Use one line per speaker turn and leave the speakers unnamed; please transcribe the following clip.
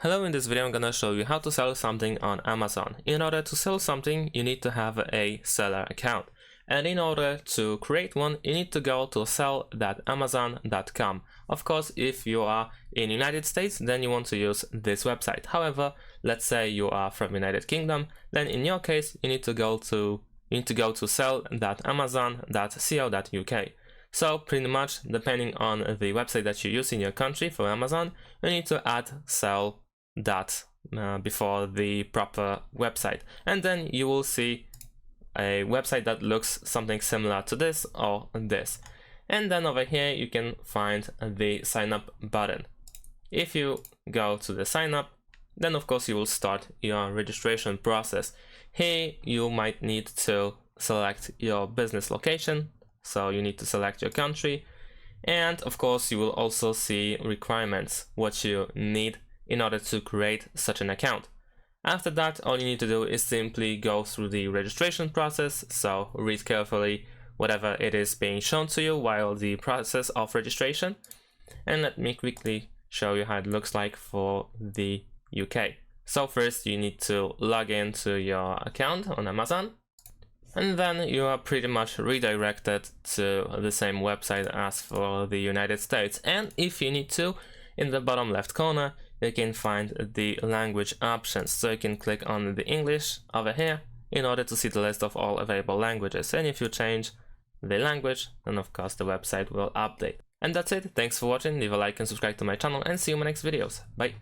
Hello, in this video I'm gonna show you how to sell something on Amazon. In order to sell something, you need to have a seller account. And in order to create one, you need to go to sell.amazon.com. Of course, if you are in United States, then you want to use this website. However, let's say you are from United Kingdom, then in your case, you need to go to sell.amazon.co.uk. So pretty much, depending on the website that you use in your country for Amazon, you need to add sell before the proper website, and then you will see a website that looks something similar to this or this. And then over here you can find the sign up button. If you go to the sign up, then of course you will start your registration process. Here you might need to select your business location, so you need to select your country, and of course you will also see requirements, what you need in order to create such an account. After that, all you need to do is simply go through the registration process, so read carefully whatever it is being shown to you while the process of registration. And let me quickly show you how it looks like for the UK. So first you need to log into your account on Amazon, and then you are pretty much redirected to the same website as for the United States. And if you need to, in the bottom left corner, you can find the language options. So you can click on the English over here in order to see the list of all available languages. And if you change the language, then of course the website will update. And that's it. Thanks for watching. Leave a like and subscribe to my channel, and see you in my next videos. Bye.